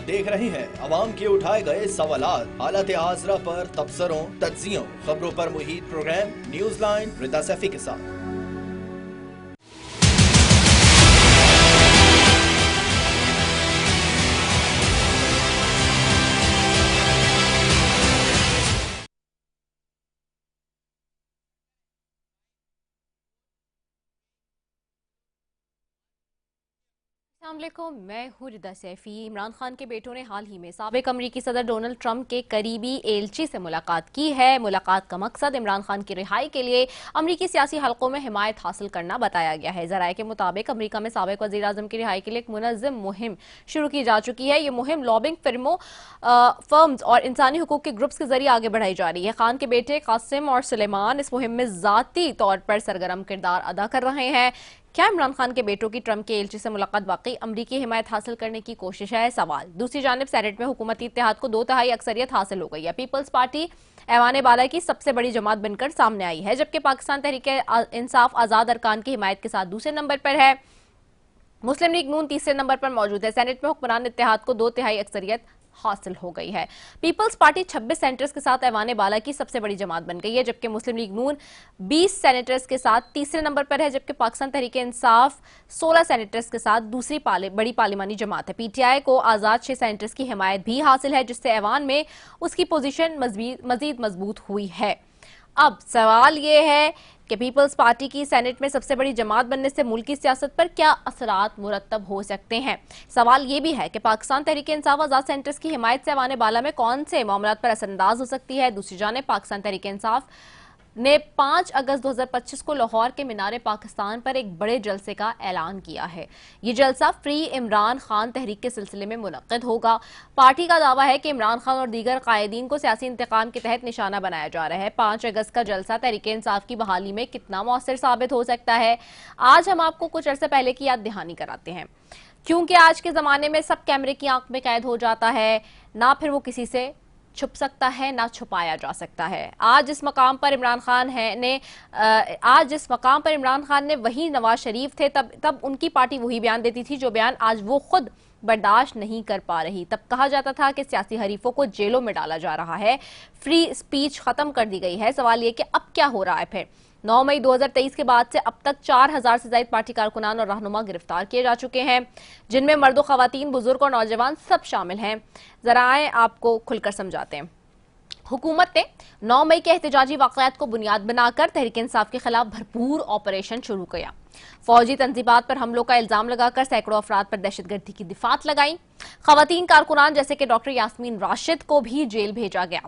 देख रहे हैं अवाम के उठाए गए सवालात, हालत आजरा पर तबसरों, तज्जियों, खबरों पर मुहित प्रोग्राम न्यूज लाइन रिदा सैफी के साथ। अस्सलामुअलैकुम, मैं हूँ रिदा सैफी। इमरान खान के बेटों ने हाल ही में साबिक अमरीकी सदर डोनाल्ड ट्रंप के करीबी एलची से मुलाकात की है। मुलाकात का मकसद इमरान खान की रिहाई के लिए अमरीकी सियासी हलकों में हिमायत हासिल करना बताया गया है। ज़राए के मुताबिक अमरीका में साबिक वज़ीर आज़म की रिहाई के लिए एक मुनज़्ज़म मुहिम शुरू की जा चुकी है। ये मुहिम लॉबिंग फर्म्स और इंसानी हुकूक के ग्रुप्स के जरिए आगे बढ़ाई जा रही है। खान के बेटे कासिम और सुलेमान इस मुहिम में ज़ाती तौर पर सरगर्म किरदार अदा कर रहे हैं। क्या इमरान खान के बेटों की ट्रंप के एलची से मुलाकात वाकई अमरीकी हिमायत हासिल करने की कोशिश है? सवाल। दूसरी जानिब सेनेट में हुकूमती इत्तेहाद को 2/3 अक्सरियत हासिल हो गई है। पीपल्स पार्टी ऐवान बाला की सबसे बड़ी जमात बनकर सामने आई है, जबकि पाकिस्तान तहरीक इंसाफ आजाद अरकान की हिमायत के साथ दूसरे नंबर पर है। मुस्लिम लीग नून तीसरे नंबर पर मौजूद है। सेनेट में हुक्मरान इत्तेहाद को 2/3 अक्सरियत हासिल हो गई है। पीपल्स पार्टी 26 सेनेटर्स के साथ ऐवान बाला की सबसे बड़ी जमात बन गई है, जबकि मुस्लिम लीग नून 20 सेनेटर्स के साथ तीसरे नंबर पर है, जबकि पाकिस्तान तहरीक इंसाफ 16 सेनेटर्स के साथ दूसरी बड़ी पार्लिमानी जमात है। पीटीआई को आजाद 6 सेनेटर्स की हिमायत भी हासिल है, जिससे ऐवान में उसकी पोजीशन मजीद मजबूत हुई है। अब सवाल ये है कि पीपल्स पार्टी की सेनेट में सबसे बड़ी जमात बनने से मुल्की सियासत पर क्या असरात मुरतब हो सकते हैं। सवाल ये भी है कि पाकिस्तान तहरीक इंसाफ आजाद सेंटर्स की हिमायत से ऐवान बाला में कौन से मामलात पर असरअंदाज हो सकती है। दूसरी जानिब पाकिस्तान तहरीक इंसाफ ने 5 अगस्त 2025 को लाहौर के मीनार पाकिस्तान पर एक बड़े जलसे का ऐलान किया है। ये जलसा फ्री इमरान खान तहरीक के सिलसिले में मुनक्किद होगा। पार्टी का दावा है कि इमरान खान और दीगर कायदीन को सियासी इंतकाम के तहत निशाना बनाया जा रहा है। 5 अगस्त का जलसा तहरीक इंसाफ की बहाली में कितना मौसर साबित हो सकता है, आज हम आपको कुछ अरसे पहले की याद दहानी कराते हैं। क्योंकि आज के जमाने में सब कैमरे की आंख में कैद हो जाता है, ना फिर वो किसी से छुप सकता है ना छुपाया जा सकता है। आज जिस मकाम पर इमरान खान ने वही नवाज शरीफ थे, तब उनकी पार्टी वही बयान देती थी जो बयान आज वो खुद बर्दाश्त नहीं कर पा रही। तब कहा जाता था कि सियासी हरीफों को जेलों में डाला जा रहा है, फ्री स्पीच खत्म कर दी गई है। सवाल ये कि अब क्या हो रहा है फिर। 9 मई 2023 के बाद से अब तक 4000 से ज्यादा पार्टी कारकुनान और रहनुमा गिरफ्तार किए जा चुके हैं, जिनमें मर्द, खवातीन, बुजुर्ग और नौजवान सब शामिल हैं। जरा आए आपको खुलकर समझाते हैं। हुकूमत ने 9 मई के एहतजाजी वाकयात को बुनियाद बनाकर तहरीक इंसाफ के खिलाफ भरपूर ऑपरेशन शुरू किया। फौजी तंजीबात पर हमलों का इल्जाम लगाकर सैकड़ों अफराद पर दहशतगर्दी की दिफात लगाई। खवातीन कारकुनान जैसे कि डॉक्टर यास्मीन राशिद को भी जेल भेजा गया।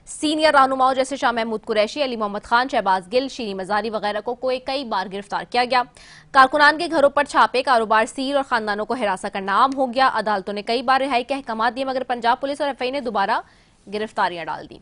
सीनियर रहनुमाओं जैसे शाह महमूद कुरैशी, अली मोहम्मद खान, शहबाज गिल, शीरी मजारी वगैरह को कई बार गिरफ्तार किया गया। कारकुनान के घरों पर छापे, कारोबार सील और खानदानों को हिरासत करना आम हो गया। अदालतों ने कई बार रिहाई के अहकाम दिए, मगर पंजाब पुलिस और एफआई ने दोबारा गिरफ्तारियां डाल दी।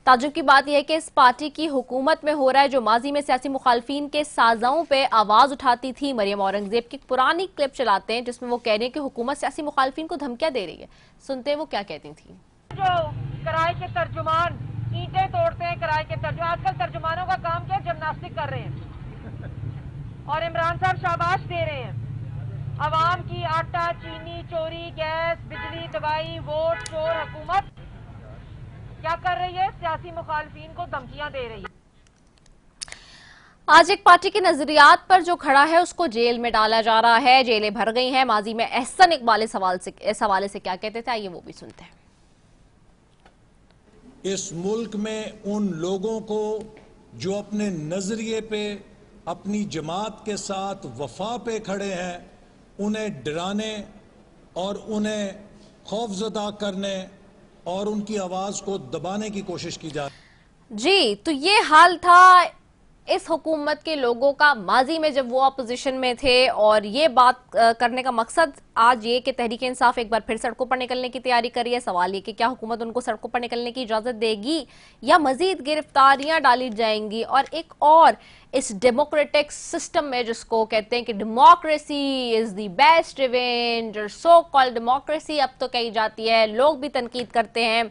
ताजुब की बात यह है कि इस पार्टी की हुकूमत में हो रहा है जो माजी में सियासी मुखालफिन के साजाओं पे आवाज उठाती थी। मरियम औरंगजेब की पुरानी क्लिप चलाते हैं जिसमें वो कह रही है कि हुकूमत सियासी मुखालफिन को धमकियां दे रही है। सुनते हैं वो क्या कहती थी। जो किराए के तर्जुमान ईंटें तोड़ते हैं, किराए के तर्जुमान, आजकल तर्जुमानों का काम क्या, जिम्नास्टिक कर रहे हैं और इमरान साहब शाबाश दे रहे हैं। अवाम की आटा, चीनी चोरी, गैस, बिजली, दवाई, वोट चोर हुकूमत क्या कर रही है, सियासी मुखालफिन को धमकियां दे रही है। आज एक पार्टी के नजरियात पर जो खड़ा है उसको जेल में डाला जा रहा है, जेलें भर गई हैं। माजी में एहसन इकबाल इस हवाले से क्या कहते थे, आइए वो भी सुनते हैं। इस मुल्क में उन लोगों को जो अपने नजरिए पे, अपनी जमात के साथ वफा पे खड़े हैं, उन्हें डराने और उन्हें खौफजदा करने और उनकी आवाज को दबाने की कोशिश की जा जी। तो ये हाल था इस हुकूमत के लोगों का माजी में जब वो अपोजिशन में थे, और ये बात करने का मकसद आज ये कि तहरीक इंसाफ एक बार फिर सड़कों पर निकलने की तैयारी कर रही है। सवाल ये कि क्या हुकूमत उनको सड़कों पर निकलने की इजाजत देगी या मजीद गिरफ्तारियां डाली जाएंगी। और एक और इस डेमोक्रेटिक सिस्टम में जिसको कहते हैं कि democracy is the best revenge, और सो कॉल्ड डेमोक्रेसी अब तो कही जाती है, लोग भी तनकीद करते हैं।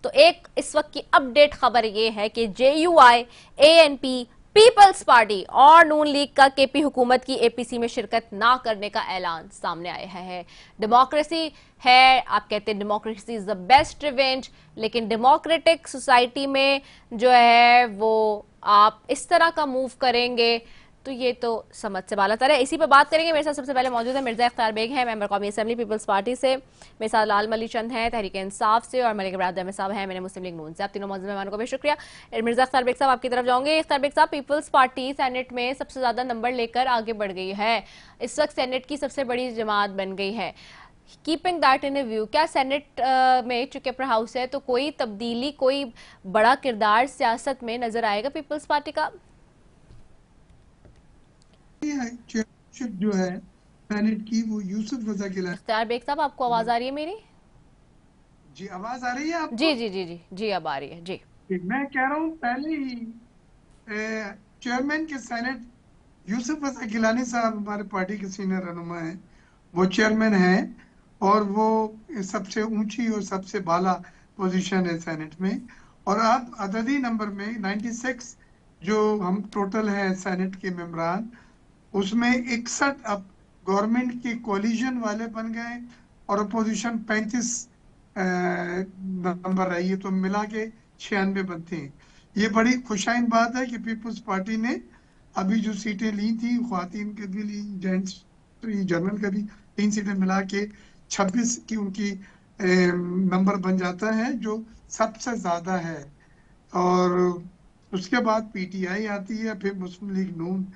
तो एक इस वक्त की अपडेट खबर ये है कि JUI, ANP, पीपल्स पार्टी और नून लीग का केपी हुकूमत की एपीसी में शिरकत ना करने का ऐलान सामने आया है। डेमोक्रेसी है, आप कहते हैं democracy is the best revenge, लेकिन डेमोक्रेटिक सोसाइटी में जो है वो आप इस तरह का मूव करेंगे तो ये तो समझ से बाला तर है। इसी पर बात करेंगे। मेरे साथ सबसे पहले मौजूद है मिर्जा इफ्तार बेग हैं, मेंबर कौमी असेंबली पीपल्स पार्टी से। मेरे साथ लाल मली चंद हैं तहरीक इंसाफ से, और मलिक इब्राहिम अहमद साहब हैं मैंने मुस्लिम लीग नून से। आप तीनों मौजूद मेहमानों को भी शुक्रिया। मिर्जा इफ्तार बेग साहब आपकी तरफ जाऊंगे। इफ्तार बेग साहब, पीपल्स पार्टी सेनेट में सबसे ज्यादा नंबर लेकर आगे बढ़ गई है, इस वक्त सेनेट की सबसे बड़ी जमात बन गई है। कीपिंग दैट इन व्यू, क्या सेनेट में चूंकि अपर हाउस है तो कोई तब्दीली, कोई बड़ा किरदार सियासत में नजर आएगा पीपल्स पार्टी का? चेयरशिप जो है सेनेट की वो यूसुफ रजा गिलानी। इफ्तार बेग साहब, आपको आवाज आ रही है मेरी? जी आवाज आ रही है आपको? जी जी जी जी जी, अब आ रही है जी। मैं कह रहा हूँ पहले ही चेयरमैन के सेनेट यूसुफ रजा गिलानी साहब हमारे पार्टी के सीनियर रहनुमा हैं, वो चेयरमैन हैं और वो सबसे ऊंची और सबसे बाला पोजीशन है सेनेट में। और अब अददी नंबर में 96 जो हम टोटल है सेनेट के मेंबरान, उसमें 61 अब गवर्नमेंट के कोलिशन वाले बन गए और अपोजिशन 35 नंबर रही है, तो मिला के 96 बनते हैं। ये बड़ी खुशाइन बात है कि पीपल्स पार्टी ने अभी जो सीटें ली थी, ख्वातीन के भी ली, जेंट्स जनरल का भी 3 सीटें मिला के 26 की उनकी नंबर बन जाता है, जो सबसे ज्यादा है। और उसके बाद पीटीआई आती है, फिर मुस्लिम लीग नून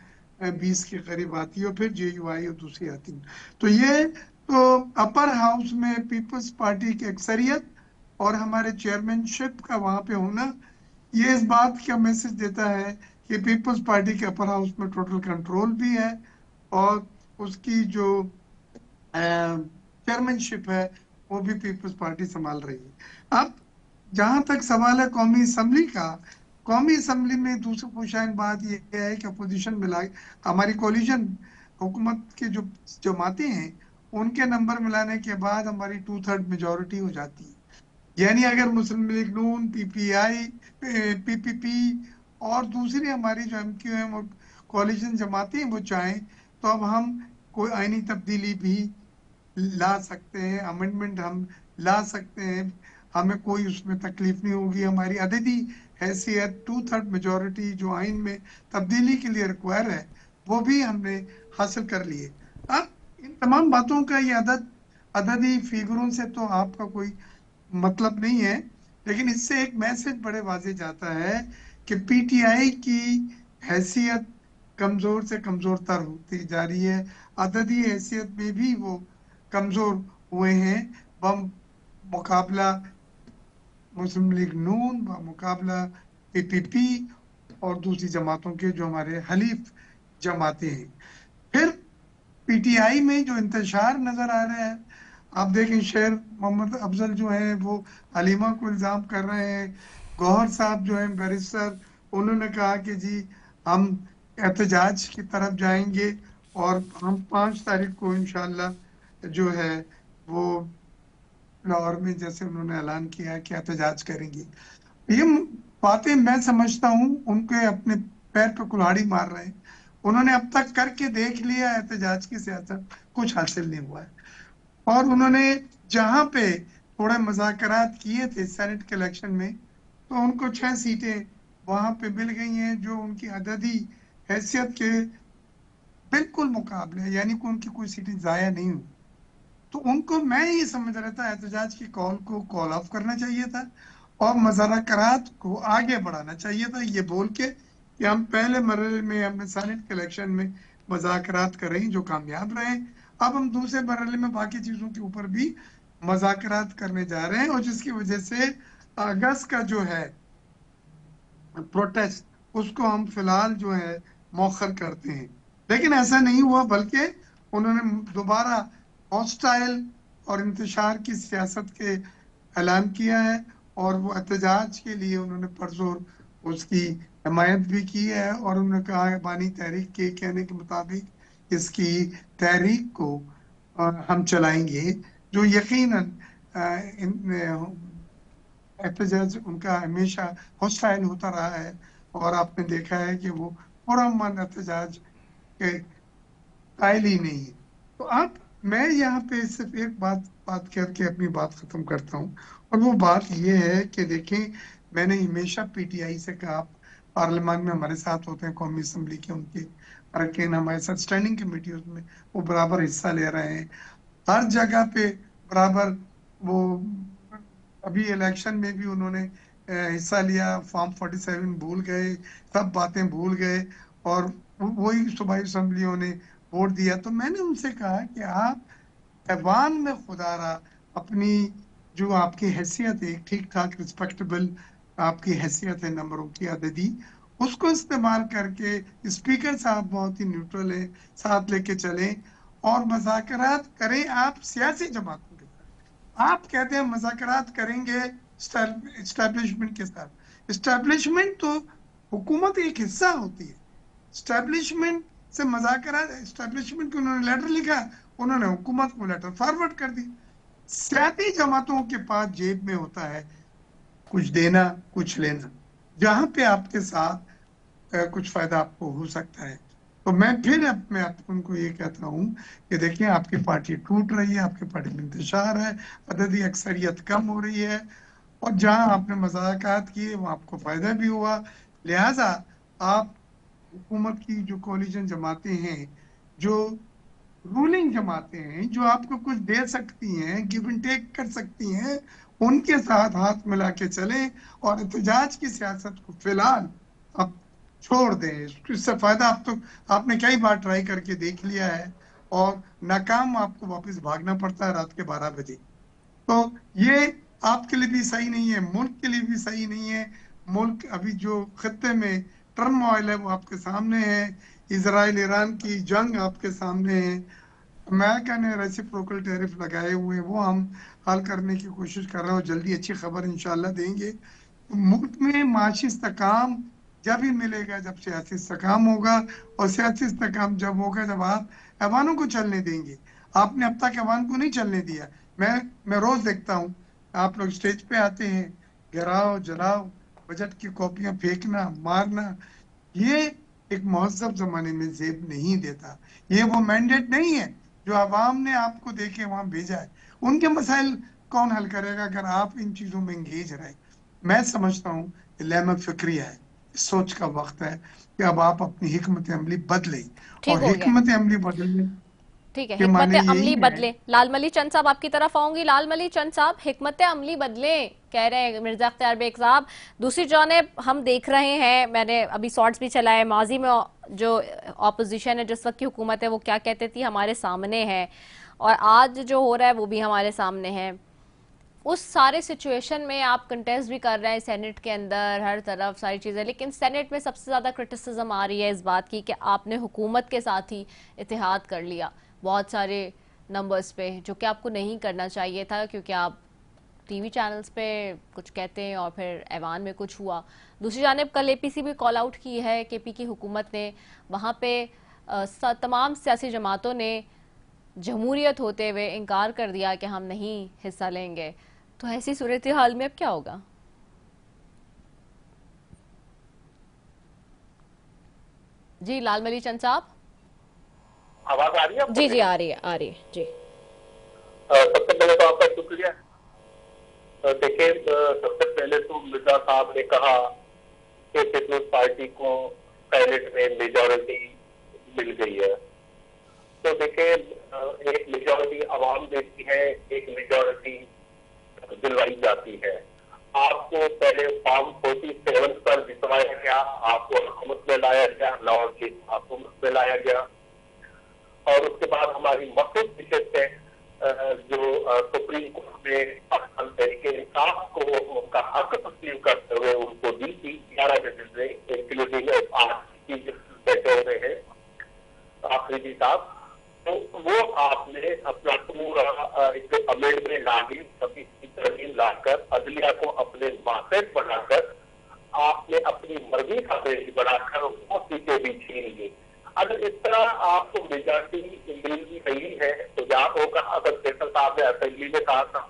20 के करीब आती है, और फिर जेयूआई और दूसरी आती है। तो ये तो अपर हाउस में पीपल्स पार्टी की अक्सरियत और हमारे चेयरमैनशिप का वहां पे होना, ये इस बात का मैसेज देता है कि पीपल्स पार्टी के अपर हाउस में टोटल कंट्रोल भी है और उसकी जो चेयरमैनशिप है वो भी पीपल्स पार्टी संभाल रही है। अब जहां तक सवाल है कौमी असेंबली का, कौमी असेंबली में दूसरी खुशाइन बात यह है कि अपोजिशन मिला हमारी कोलिशन हुकूमत के जो जमातें हैं उनके नंबर मिलाने के बाद हमारी 2/3 मेजोरिटी हो जाती है। यानी अगर मुस्लिम लीग नून, पीपीआई, पीपीपी और दूसरी हमारी जो एमक्यूएम और कोलिशन जमातें हैं वो चाहें तो अब हम कोई आईनी तब्दीली भी ला सकते हैं, अमेंडमेंट हम ला सकते हैं, हमें कोई उसमें तकलीफ नहीं होगी। हमारी अददी हैसियत 2/3 मेजोरिटी जो आइन में तब्दीली के लिए रिक्वायर है वो भी हमने हासिल कर लिए। अब इन तमाम बातों का ये अददी फिगरों से तो आपका कोई मतलब नहीं है, लेकिन इससे एक मैसेज बड़े वाजे जाता है कि पीटीआई की हैसियत कमजोर से कमजोर तर होती जा रही है। अददी हैसियत में भी वो कमजोर हुए हैं बम मुकाबला मुस्लिम लीग नून, मुकाबला पीपीपी और दूसरी जमातों के जो हमारे हलीफ जमातें हैं। फिर पीटीआई में जो इंतशार नजर आ रहा है, आप देखें शेर मोहम्मद अफजल जो है वो हलीमा को इल्जाम कर रहे हैं, गौहर साहब जो है बैरिस्टर, उन्होंने कहा कि जी हम एहतजाज की तरफ जाएंगे और हम 5 तारीख को इंशाल्लाह जो है वो लाहौर में जैसे उन्होंने ऐलान किया कि एहतजाज करेंगे। ये बातें मैं समझता हूँ उनके अपने पैर पे कुल्हाड़ी मार रहे हैं। उन्होंने अब तक करके देख लिया एहतजाज की सियासत, कुछ हासिल नहीं हुआ है। और उन्होंने जहां पे थोड़े मुज़ाकरात किए थे सेनेट के इलेक्शन में, तो उनको 6 सीटें वहां पे मिल गई हैं जो उनकी अददी हैसियत के बिल्कुल मुकाबले, यानी कि उनकी कोई सीटें जाया नहीं हुई। तो उनको मैं ये समझ रहा था एहतजाज की कॉल को कॉल ऑफ करना चाहिए था और मुज़ाकरात को आगे बढ़ाना चाहिए था, ये बोल के कि हम पहले मरहले में हमने सेनेट के इलेक्शन में मुज़ाकरात कर रहे जो कामयाब रहे, अब हम दूसरे मरहले में बाकी चीजों के ऊपर भी मुज़ाकरात करने जा रहे हैं, और जिसकी वजह से अगस्त का जो है प्रोटेस्ट उसको हम फिलहाल जो है मौखर करते हैं। लेकिन ऐसा नहीं हुआ, बल्कि उन्होंने दोबारा हॉस्टाइल और इंतशार की सियासत के ऐलान किया है और वो एहतजाज के लिए उन्होंने परजोर उसकी हिमायत भी की है। और उन्होंने कहा है बानी तहरीक के कहने के मुताबिक इसकी तहरीक को हम चलाएंगे, जो यकीनन एहतजाज उनका हमेशा हॉस्टाइल होता रहा है और आपने देखा है कि वो पुरअमन एहतजाज के कायल ही नहीं है। तो आप, मैं यहाँ पे सिर्फ एक बात करके अपनी बात खत्म करता हूँ, और वो बात ये है कि देखें, मैंने हमेशा पीटीआई से कहा, पार्लियामान में हमारे साथ होते हैं कौमी असम्बली के, उनके अरकान हमारे साथ स्टैंडिंग कमेटी में वो बराबर हिस्सा ले रहे हैं हर जगह पे बराबर। वो अभी इलेक्शन में भी उन्होंने हिस्सा लिया, फॉर्म 47 भूल गए, सब बातें भूल गए, और वही सूबाई असम्बलियों ने वोट दिया। तो मैंने उनसे कहा कि आप ऐवान में खुदारा अपनी जो आपकी हैसियत है, ठीक ठाक रिस्पेक्टेबल आपकी हैसियत है नंबरों की अददी, उसको इस्तेमाल करके स्पीकर साहब बहुत ही न्यूट्रल है, साथ लेके चलें और मज़ाकरात करें आप सियासी जमातों के साथ। आप कहते हैं मज़ाकरात करेंगे एस्टैब्लिशमेंट के साथ। एस्टैब्लिशमेंट तो हुकूमत एक हिस्सा होती है। एस्टैब्लिशमेंट से मज़ाकरात, एस्टैब्लिशमेंट को उन्होंने लेटर लिखा, उन्होंने हुकूमत को लेटर फॉरवर्ड कर दी। सियासी जमातों के पास जेब में होता है कुछ देना कुछ लेना, जहां पे आपके साथ कुछ फायदा आपको हो सकता है। तो मैं फिर उनको ये कहता हूं कि देखिए, आपकी पार्टी टूट रही है, आपकी पार्टी में इंतशार है, अददी अक्सरियत कम हो रही है, और जहां आपने मज़ाकरात किए वहां आपको फायदा भी हुआ। लिहाजा आप हुकूमत की जो कोलिशन जमातें हैं, जो रूलिंग जमातें हैं, जो आपको कुछ दे सकती हैं, गिव एंड टेक कर सकती हैं, उनके साथ हाथ मिला के चलें और एहतजाज की सियासत को फिलहाल आप छोड़ दें। इससे फायदा आपने कई बार ट्राई करके देख लिया है और नाकाम आपको वापस भागना पड़ता है रात के 12 बजे। तो ये आपके लिए भी सही नहीं है, मुल्क के लिए भी सही नहीं है। मुल्क अभी जो खत्ते में टर्मोइल है वो आपके सामने है, इजराइल ईरान की जंग आपके सामने है, अमेरिका ने रेसिप्रोकल टैरिफ लगाए हुए हैं, वो हम हल करने की कोशिश कर रहे हैं और जल्दी अच्छी खबर इंशाल्लाह देंगे। तो मुल्क में माशी इस्तेकाम जब ही मिलेगा जब सियासी इस्तेकाम होगा, और सियासी इस्तेकाम जब होगा जब आप ऐवानों को चलने देंगे। आपने अब तक ऐवान को नहीं चलने दिया। मैं रोज देखता हूँ आप लोग स्टेज पे आते हैं, गिराओ जलाओ, बजट की कॉपियां फेंकना, मारना, ये एक महज़ब जमाने में जेब नहीं देता। ये वो मैंडेट नहीं है जो आवाम ने आपको देके वहां भेजा है। उनके मसाइल कौन हल करेगा अगर आप इन चीजों में एंगेज रहे। मैं समझता हूँ लहमत फिक्रिया है, सोच का वक्त है कि अब आप अपनी हिकमत अमली बदले, ठीक और हो गया, हिकमत अमली बदलने ठीक है, के हिकमत माने यही अमली है। बदले। लालमली चंद साहब आपकी तरफ आऊंगी। लालमली चंद साहब, हिकमत अमली बदले कह रहे हैं मिर्जा अख्तियार बेग साहब। दूसरी जानिब हम देख रहे हैं, मैंने अभी शॉर्ट्स भी चलाए, माजी में जो ऑपोजिशन है, जिस वक्त की हुकूमत है, वो क्या कहती थी हमारे सामने है, और आज जो हो रहा है वो भी हमारे सामने है। उस सारे सिचुएशन में आप कंटेस्ट भी कर रहे हैं सेनेट के अंदर, हर तरफ सारी चीज़ें, लेकिन सेनेट में सबसे ज़्यादा क्रिटिसिज्म आ रही है इस बात की कि आपने हुकूमत के साथ ही इत्तेहाद कर लिया बहुत सारे नंबर्स पे, जो कि आपको नहीं करना चाहिए था, क्योंकि आप टीवी चैनल्स पे कुछ कहते हैं और फिर ऐवान में कुछ हुआ। दूसरी जानिब कल एपीसी भी कॉल आउट की है, केपी की हुकूमत ने, वहाँ पे तमाम सियासी जमातों ने जमहूरियत होते हुए इनकार कर दिया कि हम नहीं हिस्सा लेंगे। तो ऐसी सूरत हाल में अब क्या होगा? जी लालमली चंद साहब, आवाज आ रही है? जी जी आ रही है जी। सबसे पहले तो आपका शुक्रिया। देखिए, सबसे पहले तो मिर्जा साहब ने कहा कि पीपल्स पार्टी को सेनेट में मेजॉरिटी मिल गई है। तो देखिए, एक मेजॉरिटी आवाम देती है, एक मेजॉरिटी दिलवाई जाती है। आपको पहले फॉर्म 47 पर जितवाया गया, आपको हुकूमत में लाया गया, लाहौर की हुकूमत में लाया गया, और उसके बाद हमारी मखसूस विषय से जो सुप्रीम कोर्ट में पाकिस्तान तहरीक इंसाफ को उनका हक तस्लीम करते हुए उनको दी थी 11 जजेस ने, इंक्लूडिंग आज की बैठे हुए हैं आखिरी साहब। तो वो आपने अपना पूरा अमेंडमेंट लाके, सभी तरमीम लाकर, अदलिया को अपने मासेट बनाकर, आपने अपनी मर्जी का पेश बनाकर वो सीटें भी छीन ली। अगर इस तरह आपको मेजॉरिटी मिल रही है तो क्या होगा? अगर फैसल साहब ने असेंबली में कहा था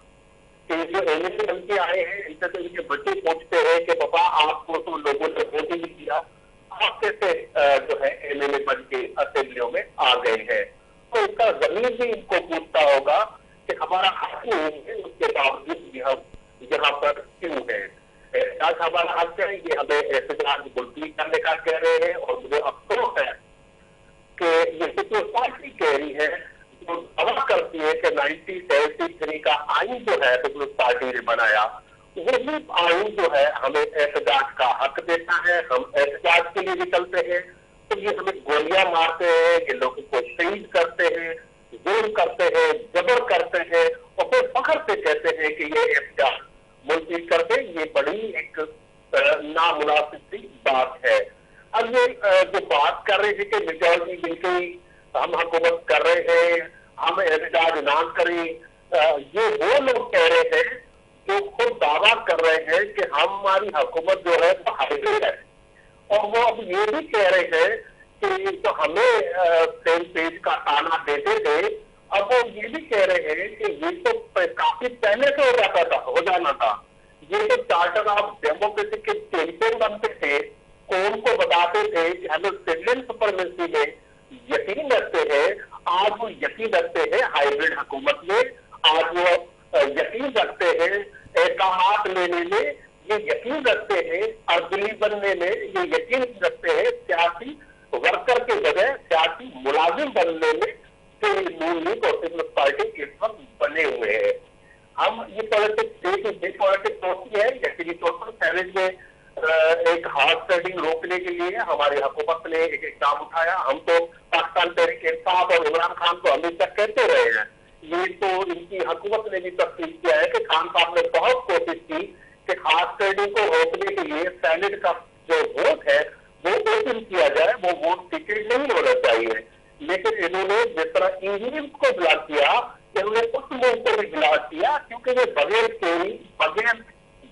कि जो एमएलए बनके आए हैं, इनसे तो इनके बच्चे पूछते हैं कि पापा आपको तो लोगों ने वोट ही नहीं किया, आपके से जो है एमएलए बन के असेंबलियों में आ गए हैं। तो इसका जमीन भी इनको पूछता होगा कि हमारा हक नहीं है, उसके बावजूद भी हम यहाँ पर क्यों है। आज हमारा हक है, ये हमें एहतजाज मुलतवी करने का कह रहे हैं। और मुझे अफसोस है कि ये पीपल्स पार्टी कह रही है, जो दावा करती है कि 1973 का आइन जो है पीपल्स पार्टी ने बनाया, वही आइन जो है हमें एहतजाज का हक देता है, हम एहतजाज के लिए निकलते हैं। तो ये हमें गोलियां मारते हैं, ये लोगों को शहीद करते हैं, जुल्म करते हैं, जबर करते हैं, और फिर फख्र से कहते हैं कि ये एहतजाज मुलतवी कर दे। ये बड़ी एक नामुनासिब सी बात है। अब ये जो बात कर रहे थे कि मेजॉरिटी मिलकर हम हुकूमत कर रहे हैं, हम एहतजाज ना करें, ये वो लोग कह रहे हैं जो खुद दावा कर रहे हैं कि हमारी हुकूमत जो है वो हाइब्रिड है। और वो अब ये भी कह रहे हैं कि जो हमें सेम पेज का ताना देते थे, अब वो ये भी कह रहे हैं कि ये तो काफी पहले से हो जाना था। ये तो चार्टर ऑफ डेमोक्रेसी के चैंपियन बनते थे, कौम को बताते थे कि हम सिविलियन सुपरमेसी में यकीन रखते हैं। आज वो यकीन रखते हैं हाइब्रिड हुकूमत में, आज वो यकीन रखते हैं एहकामात लेने में, ये यकीन रखते हैं अर्दली बनने में, ये यकीन रखते हैं सियासी वर्कर के बजाय सियासी मुलाजिम बनने में, जो नून लीग और पीपल्स पार्टी इस वक्त बने हुए हैं। हम ये पॉलिटिक्स पॉलिटिक्स होती है, जैसे कि टोटल सैलेज में एक हार्ड सेटिंग रोकने के लिए हमारी हुकूमत ने एक इक़दाम उठाया। हम तो पाकिस्तान तहरीक इंसाफ और इमरान खान को हमेशा कहते रहे हैं, ये तो इनकी हुकूमत ने भी तस्दीक किया है कि खान साहब ने बहुत कोशिश की कि हार्ड सेटिंग को रोकने के लिए सैनेट का जो वोट है वो ओपन किया जाए, वो वोट सीक्रेट नहीं होना चाहिए। लेकिन इन्होंने जिस तरह ईवीएम को ब्लॉक किया, इन्होंने उस मुल्क को भी ब्लॉक किया, क्योंकि ये बगैर चोरी, बगैर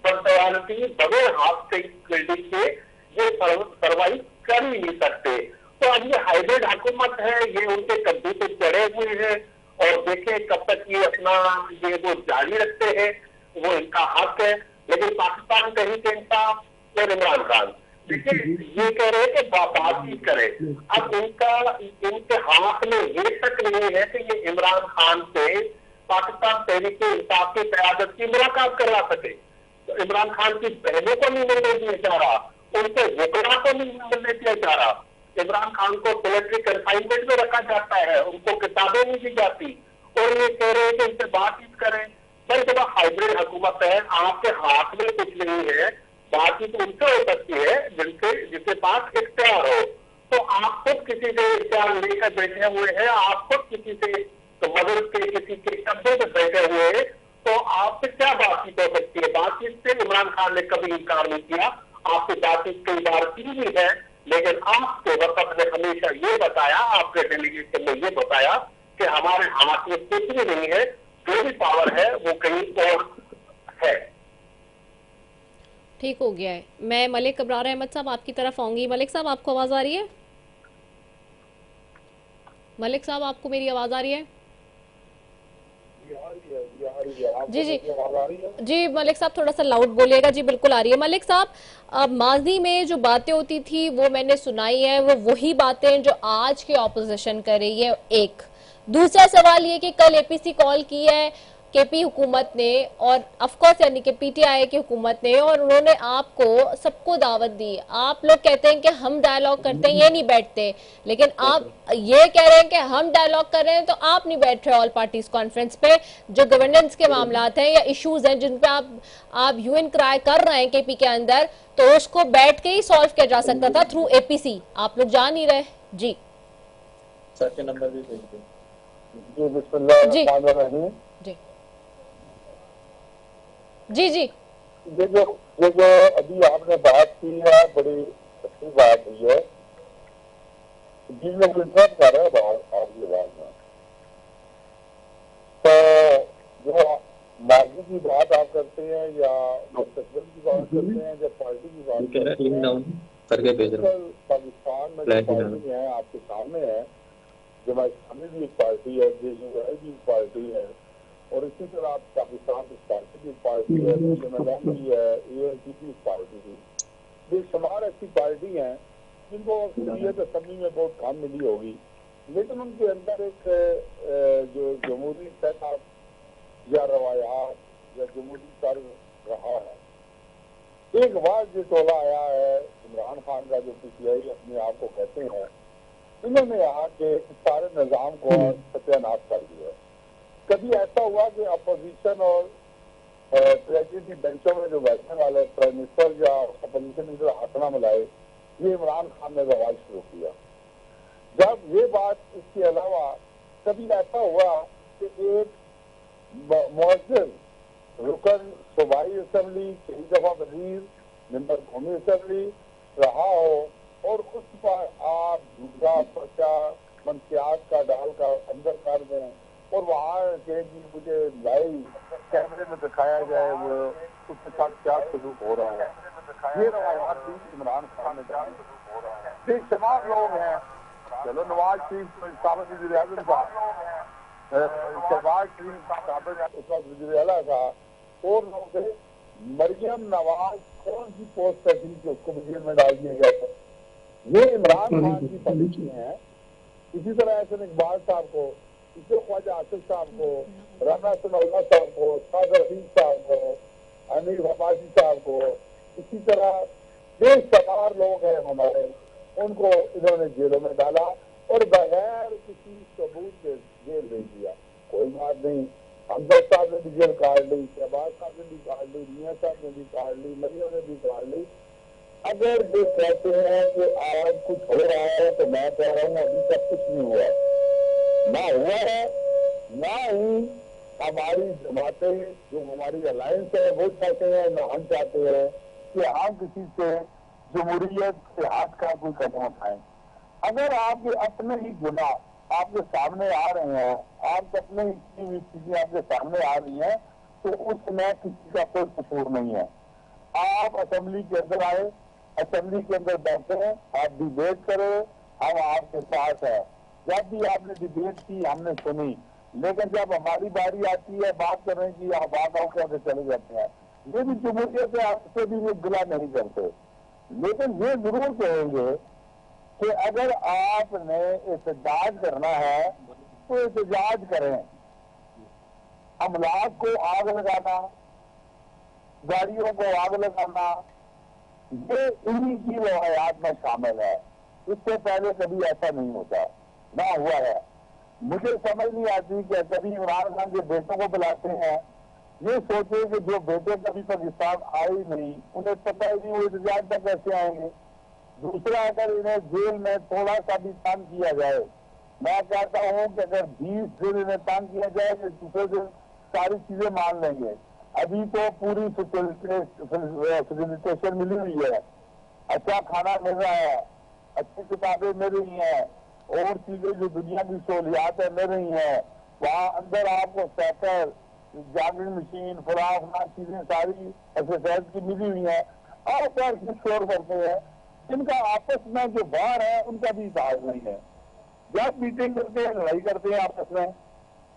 बददवानती, बगैर हाथ से बिल्डिंग के ये सर्वाइव कर ही नहीं सकते। तो अब ये हाइब्रिड हुकूमत है, ये उनके कब्जे पे चढ़े हुए हैं, और देखें कब तक ये अपना ये वो जारी रखते हैं, वो इनका हक है। लेकिन पाकिस्तान तहरीक इंसाफ और इमरान खान देखिए ये कह रहे हैं कि बातचीत करें। अब इनके हाथ में ये शक नहीं है कि ये इमरान खान से पाकिस्तान तहरीक इंसाफ की क़यादत की मुलाकात करवा सके। तो इमरान खान की बहनों को नहीं मिलने दिया जा रहा, उनके वकला को नहीं मिलने दिया जा रहा, इमरान खान को सोलिटरी कंफाइनमेंट में रखा जाता है, उनको किताबें नहीं दी जाती, और ये कह रहे हैं कि इनसे बातचीत करें। भाई जब हाइब्रिड हुकूमत है, आपके हाथ में कुछ नहीं है, बातचीत उनसे हो सकती है जिसके पास इख्तियार हो। तो आप खुद किसी से इख्तियार लेकर बैठे हुए हैं, आप खुद किसी से मदद के किसी के कब्जे में बैठे हुए हैं, तो आपसे क्या बातचीत हो सकती है? बातचीत से इमरान खान ने कभी इनकार नहीं किया, आपसे बातचीत कई बार की भी है, लेकिन आपके वक्त ने हमेशा ये बताया, आपके डेलीगेशन ने ये बताया कि हमारे हाथ में कुछ भी नहीं है, जो भी पावर है वो कहीं और है। ठीक हो गया है। मैं मलिक अबरार अहमद साहब आपकी तरफ आऊंगी। मलिक साहब आपको आवाज आ रही है? मलिक साहब आपको मेरी आवाज आ रही है? जी जी जी मलिक साहब थोड़ा सा लाउड बोलिएगा। जी बिल्कुल आ रही है। मलिक साहब, अब माजी में जो बातें होती थी वो मैंने सुनाई है, वो वही बातें जो आज की ऑपोजिशन कर रही है। एक दूसरा सवाल ये कि कल एपीसी कॉल की है केपी हुकूमत ने, और ऑफ कोर्स यानी कि पीटीआई की हुकूमत ने, और उन्होंने आपको सबको दावत दी। आप लोग कहते हैं कि हम डायलॉग करते हैं, ये नहीं बैठते, लेकिन आप ये कह रहे हैं कि हम डायलॉग कर रहे हैं, तो आप नहीं बैठ रहे ऑल पार्टीज कॉन्फ्रेंस पे। जो गवर्नेंस के मामलात हैं या इश्यूज हैं जिन पे आप यूएन क्राई कर रहे हैं केपी के अंदर, तो उसको बैठ के ही सॉल्व किया जा सकता था थ्रू एपीसी। आप लोग जा नहीं रहे। जी सेकंड नंबर भी जी जी ये जो अभी आपने बात की है, बड़ी अच्छी बात हुई है। बीच में इंटरप्ट कर रहा है बात आपकी बात में, तो जो मार्गी की बात आप करते हैं या मुस्तकबिल की बात करते हैं, जब पार्टी की बात करते हैं, करके भेज रहा हूं। पाकिस्तान में जो पार्टी है आपके सामने है, जमात इस्लामी भी एक पार्टी है, जेयूआई भी एक पार्टी है, और इसी तरह आप पाकिस्तान की पार्टी की पार्टी है, भी है, एएनपी की पार्टी थी। बेशुमार ऐसी पार्टी हैं जिनको अक्सरियत असेंबली में बहुत कम मिली होगी, लेकिन उनके अंदर एक जो जमहूरी सेटअप या रवायात या जमहूरी तर्ज रहा है। एक बार जो टोला आया है इमरान खान का, जो PTI अपने आप को कहते हैं, इन्होंने आके सारे निजाम को सत्यानाश कर दिया। कभी ऐसा हुआ कि अपोजिशन और प्रेसिडेंसी बेंचों में जो बैठने वाले प्राइम मिनिस्टर या अपोजिशन लीडर हाथ ना मिलाए, ये इमरान खान ने रवाज शुरू किया। जब ये बात, इसके अलावा कभी ऐसा हुआ कि एक मुअज्जिज रुकन सूबाई असेंबली, कई दफा वजीर, मेंबर कौमी असेंबली रहा हो और उस पर आप दूसरा पर्चा मंशियात का डालकर अंदर कर दें और वहाँ के मुझे लाइव कैमरे में दिखाया जाए वो उसके साथ क्या सलूक हो रहा है। ये रवायात भी इमरान खान ने डाली। बेशुमार लोग हैं, चलो नवाज शरीफ साबिक वज़ीर आज़म था, शहबाज शरीफ साबिक उस वक्त वज़ीर आला था, और लोग थे। मरियम नवाज कौन सी पोस्ट ऐसी कि उसको वज़ीर में डाल दिया गया था? ये इमरान खान की पॉलिसी है। इसी तरह ऐसे इकबाल साहब को, इसे ख्वाजा आसिफ साहब को, राना सनाउल्लाह साहब को, सादर रहीम साहब को, अमीर अब्बासी साहब को, इसी तरह बेशुमार लोग हैं हमारे, उनको इन्होंने जेलों में डाला और बगैर किसी सबूत के जेल भेज दिया। कोई बात नहीं, हमदर्द साहब ने भी जेल काट ली, शहबाज साहब ने भी काट ली, मियां साहब ने भी काट ली, मरियम ने भी काट ली। अगर वो कहते हैं कि आज कुछ हो रहा है तो मैं कह रहा हूँ अभी तक कुछ नहीं हुआ, ना हुआ है, ना ही हमारी जमातें जो हमारी अलायंस है वो चाहते हैं, ना हम चाहते हैं कि हम किसी से जमहूरियत के हाथ का कोई कदम उठाएं। अगर आपके अपने ही गुनाह आपके सामने आ रहे हैं, आप अपने ही की हुई चीजें आपके सामने आ रही हैं, तो उसमें किसी का कोई कसूर नहीं है। आप असेंबली के अंदर आए, असेंबली के अंदर बैठे हैं, आप डिबेट करें, हम आपके साथ हैं। जब भी आपने डिबेट की हमने सुनी, लेकिन जब हमारी बारी आती है बात करने की, आप बात आउट करके चले जाते हैं। ये भी जमहूरियत है, आपसे भी ये गिला नहीं करते, लेकिन ये जरूर कहेंगे कि अगर आपने एहतजाज करना है तो एहतजाज करें। अमलाक को आग लगाना, गाड़ियों को आग लगाना, ये इन्हीं की रवायात में शामिल है। इससे पहले कभी ऐसा नहीं होता, ना हुआ है। मुझे समझ नहीं आती कि कभी इमरान खान के बेटों को बुलाते हैं, ये सोचे कि जो बेटे कभी पाकिस्तान आए ही नहीं, उन्हें पता ही नहीं वो एहतजाज तक कैसे आएंगे। दूसरा, अगर इन्हें जेल में थोड़ा सा भी तंग किया जाए, मैं कहता हूँ कि अगर 20 दिन इन्हें तंग किया जाए तो दूसरे दिन सारी चीजें मान लेंगे। अभी तो पूरी फैसिलिटेशन मिली हुई है, अच्छा खाना मिल रहा है, अच्छी किताबें मिल रही हैं, और चीजें जो दुनिया की सहूलियात है मिल रही हैं। वहाँ अंदर आपको साइकिल, जॉगिंग मशीन, फलाना चीजें सारी एक्सरसाइज की मिली हुई है। आप शोर करते हैं, इनका आपस में जो बाहर है उनका भी इतिहास नहीं है। जब मीटिंग करते हैं लड़ाई करते हैं आपस में।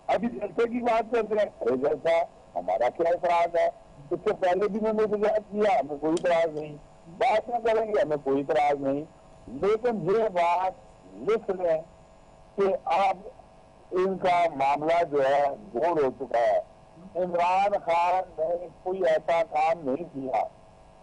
अभी जलसे की बात करते हैं, अरे जलसा हमारा क्या इतराज है, इससे पहले भी मैंने एहतजाज किया, हमें कोई इतराज नहीं, बात में करेंगे हमें कोई इतराज नहीं। लेकिन ये बात लिख लें कि अब इनका मामला जो है घोर हो चुका है। इमरान खान ने कोई ऐसा काम नहीं किया।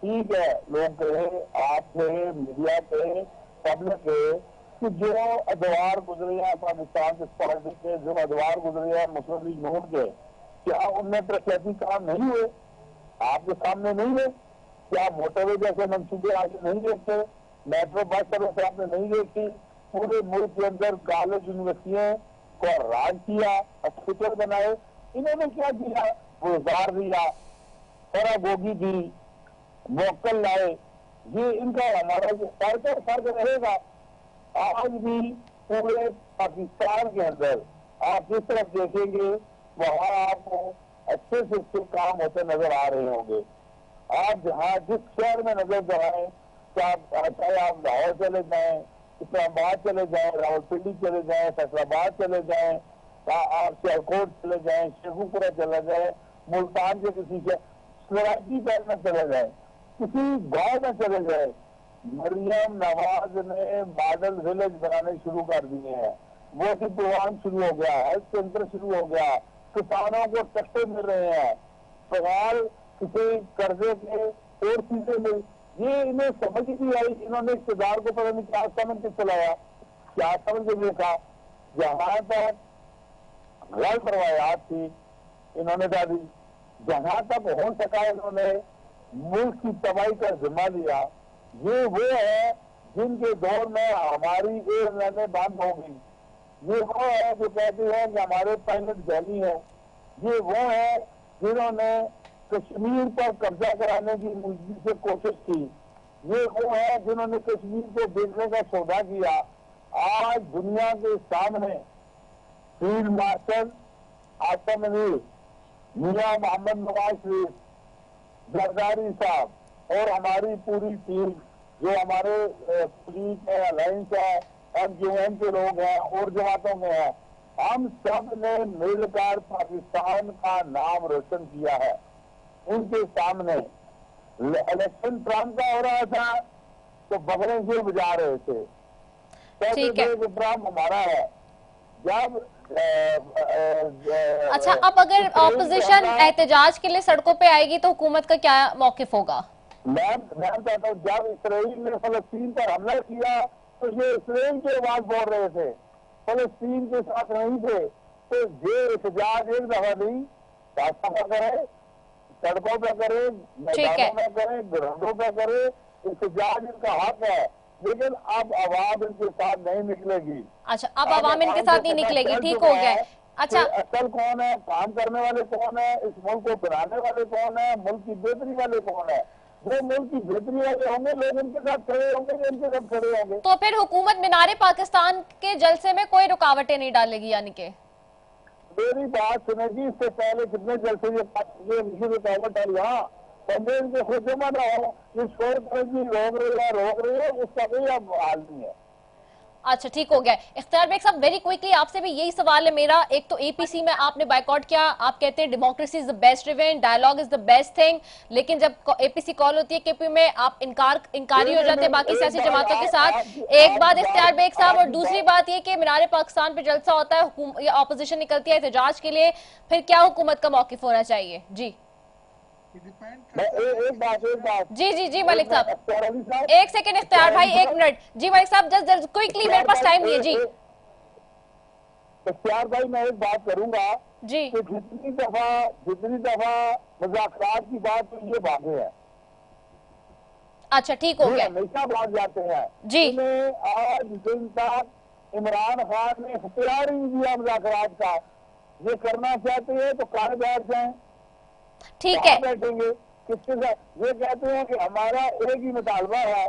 ठीक है, लोग कहे, आप थे, मीडिया के, पब्लिक के, कि जो अदवार गुजरे हैं पाकिस्तान के पार्टी के, जो अदवार गुजरे हैं मुस्लिम लीग नून के, क्या उनमें तरक्याती काम नहीं हुए? आपके सामने नहीं हुए? क्या मोटरवे जैसे मंसूबे आगे नहीं देखते? मेट्रो बस सर्विस आपने नहीं देखी? पूरे मुल्क के अंदर कॉलेज यूनिवर्सिटियों को राज किया, हॉस्पिटल बनाए, इन्होंने क्या किया? रोजगार दिया, पैरागोगी दी, मोकल लाए। ये इनका हमारा जो फर्क रहेगा। आज भी पूरे पाकिस्तान के अंदर आप जिस तरफ देखेंगे वहां आपको अच्छे से अच्छे काम होते नजर आ रहे होंगे। आप जहाँ जिस शहर में नजर जाए, चाहे आप लाहौर चले जाएं, इस्लामाबाद चले जाएं, रावलपिंडी चले जाएं, फैसलाबाद चले जाएं, आप सियालकोट चले जाएं, शेखुपुरा चले जाएं, मुल्तान के किसी के सराइकी शहर में चले जाएं, किसी गांव में चले जाए, मरियम नवाज ने मॉडल विलेज बनाने शुरू कर दिए हैं, वो की प्रोग्राम शुरू हो गया, हेल्थ सेंटर शुरू हो गया, किसानों को टक्के मिल रहे हैं, सवाल किसी कर्जे के और चीजें मिल, ये इन्हें समझ नहीं आई। इन्होंने इक़्तिदार को पता नहीं क्या समझ के चलाया, क्या समझ के देखा, जहां तक गलत रवायात थी इन्होंने डाली, जहां तक हो सका इन्होंने मुल्क की तबाही का जिम्मा लिया। ये वो है जिनके दौर में हमारी एयरलाइनें बंद हो गई, ये वो है जो कहते हैं कि हमारे पायलट दिल्ली है, ये वो है जिन्होंने कश्मीर पर कब्जा कराने की मुल्की से कोशिश की, ये वो है जिन्होंने कश्मीर को बेचने का सौदा किया। आज दुनिया के सामने फील्ड मार्शल आसम अली, मियां मोहम्मद नवाज शरीफ, जरदारी साहब और हमारी पूरी टीम जो हमारे पुलिस है, अलायंस है, MQM के लोग हैं और जमातों में है, हम सब ने मिलकर पाकिस्तान का नाम रोशन किया है। उनके सामने इलेक्शन ट्रम्प का हो रहा था तो बगलें से बजा रहे थे, ठीक है। ट्रम्प हमारा है। जब अच्छा, अब अगर ऑपोजिशन एहतजाज के लिए सड़कों पे आएगी तो हुकूमत का क्या मौकिफ होगा? मैं कहता हूँ जब इसराइल ने फलस्तीन पर हमला किया तो ये इसराइल की आवाज बोल रहे थे, फलस्तीन के साथ नहीं थे। तो ये एहतजाज एक दफा नहीं, रास्ता पर करे, सड़कों पर करे, मैदानों में करे, ग्राउंडों पर करे, एहतजाज इनका हक है, लेकिन अब आवाम इनके साथ नहीं निकलेगी। अच्छा, अब आवाम इनके साथ नहीं निकलेगी, ठीक हो गया। अच्छा, असल कौन है, काम करने वाले कौन है, इस मुल्क को बनाने वाले कौन है, मुल्क की बेहतरी वाले कौन है? जो मुल्क की बेहतरी वाले होंगे लोग इनके साथ खड़े होंगे, इनके साथ खड़े होंगे। तो फिर हुकूमत मीनारे पाकिस्तान के जलसे में कोई रुकावटें नहीं डालेगी, यानी कि? मेरी बात सुनेगी, इससे पहले कितने जलसे ये रुकावट डाली, हाँ पंजे इनके खुद जमा ना हो, ये शोर करेगी, रोक रही है, उसका कोई अब हाल नहीं है। अच्छा, ठीक हो गया। इख्तियार बेग साहब, वेरी क्विकली आपसे भी यही सवाल है मेरा। एक तो एपीसी में आपने बायकॉट किया, आप कहते हैं democracy is the best revenge, dialogue is the best thing, लेकिन जब एपीसी कॉल होती है केपी में आप इनकारी हो जाते हैं बाकी सियासी जमातों के साथ। एक बात इख्तियार बेग साहब, और दूसरी बात ये कि मीनारे पाकिस्तान पे जलसा होता है, ऑपोजिशन निकलती है एहतजाज के लिए, फिर क्या हुकूमत का मौकिफ होना चाहिए? जी एक बात जी मलिक साहब, एक सेकंड इख्तियार भाई, एक मिनट। जी मलिक साहब, जस्ट क्विकली, मेरे पास टाइम नहीं है। जी इख्तियार भाई, मैं एक बात करूंगा जी, कि जितनी दफा मुज़ाकरात की बात तो ये भागे है। अच्छा, ठीक हो गया, हमेशा भाग जाते हैं जी। आज दिन तक इमरान खान ने इख्तियार ही नहीं दिया मुज़ाकरात का, ये करना चाहते हैं तो कार बैठ जाए, ठीक है, बैठेंगे किसके साथ? ये कहते हैं कि हमारा एक ही मुतालबा है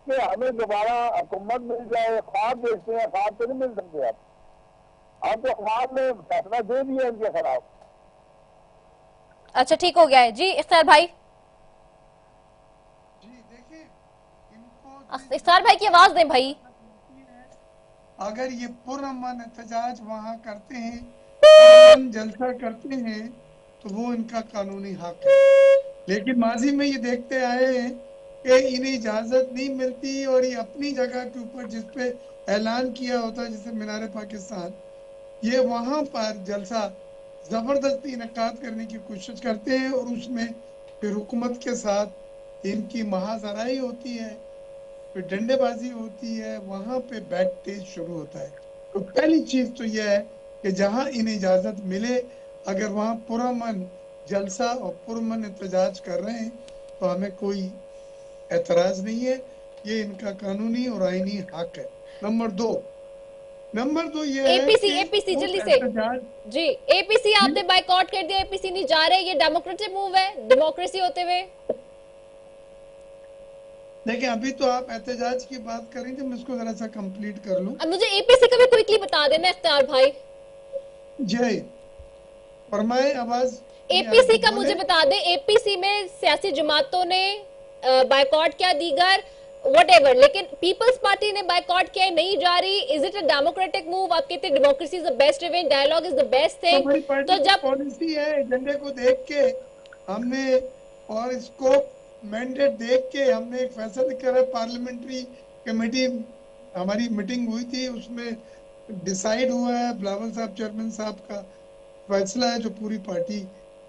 कि हमें दोबारा हुकूमत मिल जाए, ख्वाब देखते हैं, ख्वाब तो नहीं मिल सकते। अब तो ख्वाब ने फैसला दे दिया इनके खिलाफ। अच्छा, ठीक हो गया है। जी इख्तियार भाई, देखिए इनको इख्तियार भाई की आवाज दें भाई। अगर ये पुरअमन एहतजाज वहाँ करते हैं, पुरअमन जलसा करते हैं, तो वो इनका कानूनी हक है। लेकिन माजी में ये देखते आए हैं कि इन्हें इजाजत नहीं मिलती और ये अपनी जगह के ऊपर जिस पे ऐलान किया होता है, जैसे मीनारे पाकिस्तान, ये वहाँ पर जलसा जबरदस्ती इनकाद करने की कोशिश करते हैं और उसमें फिर हुकूमत के साथ इनकी महाजराई होती है, फिर डंडेबाजी होती है, वहाँ पे बैड टेस्ट शुरू होता है। तो पहली चीज तो यह है कि जहाँ इन्हें इजाजत मिले, अगर वहाँ पुरअमन जलसा और पुरअमन एहतजाज कर रहे हैं तो हमें कोई एतराज नहीं है, ये इनका कानूनी और आईनी हक है। नंबर दो ये है एपीसी जल्दी से जी, एपीसी आपने बायकॉट कर दिया, एपीसी नहीं जा रहे, ये डेमोक्रेटिक मूव है डेमोक्रेसी होते हुए। देखिए, अभी तो आप एहतजाज की बात करेंगे, मैं इसको जरा सा कंप्लीट कर लूं। अब मुझे एपीसी का भी क्विकली बता देना इख्तियार भाई। जय फरमाए, आवाज एपीसी का मुझे बता दे। एपीसी में सियासी जमातों ने बायकॉट किया, दीगर व्हाटएवर, लेकिन पीपल्स पार्टी ने बायकॉट किया, नहीं जा रही। Is it a democratic move? आप कहते हैं democracy is the best revenge, dialogue is the best thing, तो जब पॉलिसी है, एजेंडे को देख के हमने और इसको मैंडेट देख के हमने एक फैसला करा। पार्लियामेंट्री कमेटी हमारी मीटिंग हुई थी, उसमें डिसाइड हुआ है, बिलावल साहब चेयरमैन साहब का फैसला है जो पूरी पार्टी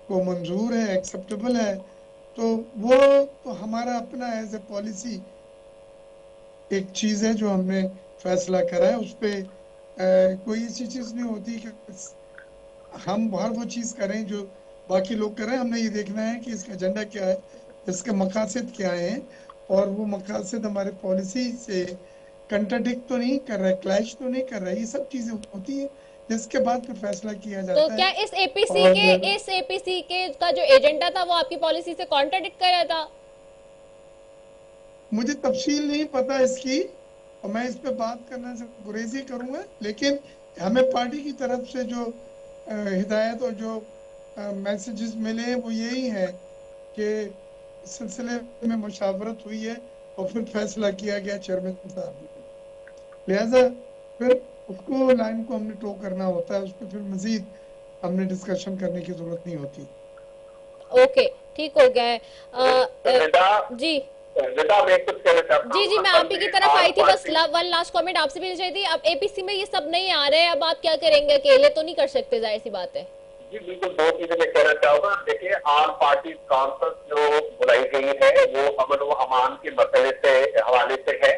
को मंजूर है, एक्सेप्टेबल है। तो वो तो हमारा अपना एज ए पॉलिसी एक चीज है जो हमने फैसला करा है। उस पर कोई ऐसी चीज नहीं होती कि हम हर वो चीज करें जो बाकी लोग करें। हमने ये देखना है कि इसका एजेंडा क्या है, इसके मकासद क्या हैं, और वो मकासद हमारे पॉलिसी से कंट्राडिक्ट तो नहीं कर रहा है, क्लैश तो नहीं कर रहा है। ये सब चीजें होती है जिसके बाद फिर फैसला किया जाता है। तो क्या इस एपीसी के का जो एजेंडा था वो आपकी पॉलिसी से कॉन्ट्राडिक्ट कर रहा था? मुझे तफसील नहीं पता इसकी, और मैं इस पे बात करने से गुरेज ही करूंगा। लेकिन हमें पार्टी की तरफ से जो हिदायत और जो मैसेजेस मिले हैं वो यही है कि इस सिलसिले में मुशावरत हुई है और फिर फैसला किया गया चेयरमैन साहब ने। लिहाजा फिर उसको लाइन को हमने टो करना होता है, उस पर फिर मजीद हमने डिस्कशन करने की जरूरत नहीं होती। ओके, ठीक हो गया है। जी मैं कुछ कहना चाहता हूं। जी, मैं आप ही की तरफ आई थी, बस वन लास्ट कमेंट आपसे भी चाहिए थी। अब एपीसी में ये सब नहीं आ रहे हैं, अब आप क्या करेंगे? अकेले तो नहीं कर सकते, जाहिर सी बात है। जी बिल्कुल, दो चीजें मैं कहना चाहूंगा। देखिए, आम पार्टी कॉन्फ्रेंस जो बुलाई गई है वो अमन व अमान के मसले से हवाले से है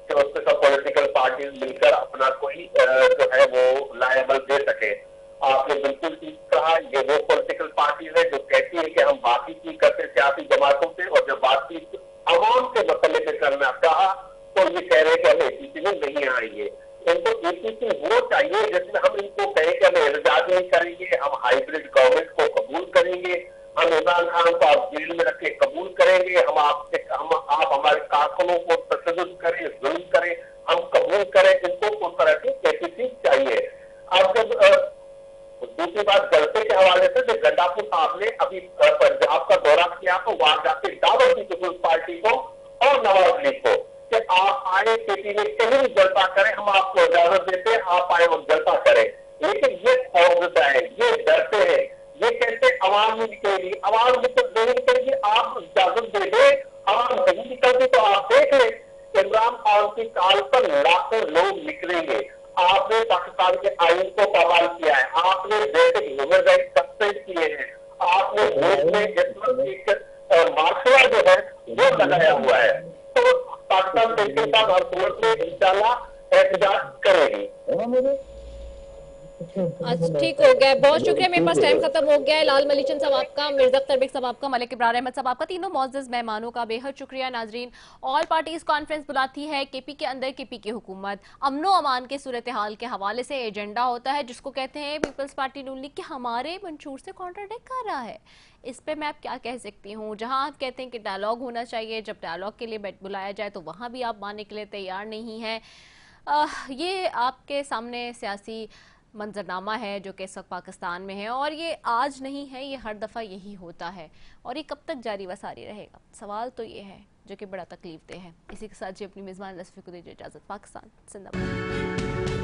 कि उसमें सब पॉलिटिकल पार्टी मिलकर अपना कोई जो है वो लायबल दे सके। आपने बिल्कुल ठीक कहा, ये वो पॉलिटिकल पार्टी है जो कहती है कि हम बातचीत नहीं करते सियासी जमातों से, और जब बातचीत अवाम के मसले पे करना चाहा तो ये कह रहे हैं कि हम एपीसी में नहीं आएंगे। इनको एपीसी वो चाहिए जिसमें हम इनको कहें कि हम एहतजाज नहीं करेंगे, हम हाइब्रिड गवर्नमेंट को कबूल करेंगे, हम इमरान खान को आप जेल में रख के कबूल करेंगे, हम आप हमारे कारकुनों को तशद्दुद करें, जुल्म करें, हम कबूल करें। इनको उस तरह की एपीसी चाहिए। अब जब दूसरी बात जलसे के हवाले से, जब गंडापुर साहब ने अभी पंजाब का दौरा किया तो वहां जाके दावत दी पीपुल्स पार्टी को और नवाज लीग को कि आप आए पेटी में कहीं भी जलसा करें, हम आपको इजाजत देते हैं, आप आए और जलसा करें। लेकिन ये खौफजदा है, ये डरते हैं, ये कहते हैं अवाम नहीं निकलेगी, अवाम नहीं निकलेगी, आप इजाजत दे दे, अवाम नहीं निकलती तो आप देख लें इमरान खान की काल पर लाखों लोग निकलेंगे। आपने पाकिस्तान के आइन को बहाल किया है, आपने बेसिक ह्यूमन राइट सस्पेंड किए हैं, आपने वोट में इस वक्त एक मार्शला जो है वो लगाया हुआ है। तो पाकिस्तान पेंशन का हुकूमत में इंशाल्लाह एहतजाज करेगी। अच्छा, ठीक हो गया, बहुत शुक्रिया। मेरे पास टाइम खत्म हो गया है। लाल मलीचंद साहब आपका, मिर्जा अख्तर बेग साहब आपका, मलिक इब्रार अहमद साहब आपका, तीनों मौजूद मेहमानों का बेहद शुक्रिया। नाजरीन, ऑल पार्टीज कॉन्फ्रेंस बुलाती है केपी के अंदर केपी की हुकूमत, अमनो अमान के सूरत हाल के हवाले से एजेंडा होता है जिसको कहते हैं पीपल्स पार्टी नून लीग, कि हमारे मंशूर से कॉन्ट्राडिक्ट कर रहा है। इस पे मैं अब क्या कह सकती हूँ? जहाँ आप कहते हैं कि डायलॉग होना चाहिए, जब डायलॉग के लिए बुलाया जाए तो वहाँ भी आप मानने के लिए तैयार नहीं है। ये आपके सामने सियासी मंजरनामा है जो कि इस वक्त पाकिस्तान में है, और ये आज नहीं है, ये हर दफ़ा यही होता है, और ये कब तक जारी व सारी रहेगा? सवाल तो ये है जो कि बड़ा तकलीफ देह है। इसी के साथ जी अपनी मेज़बान लस्फी को दीजिए इजाज़त। पाकिस्तान जिंदाबाद।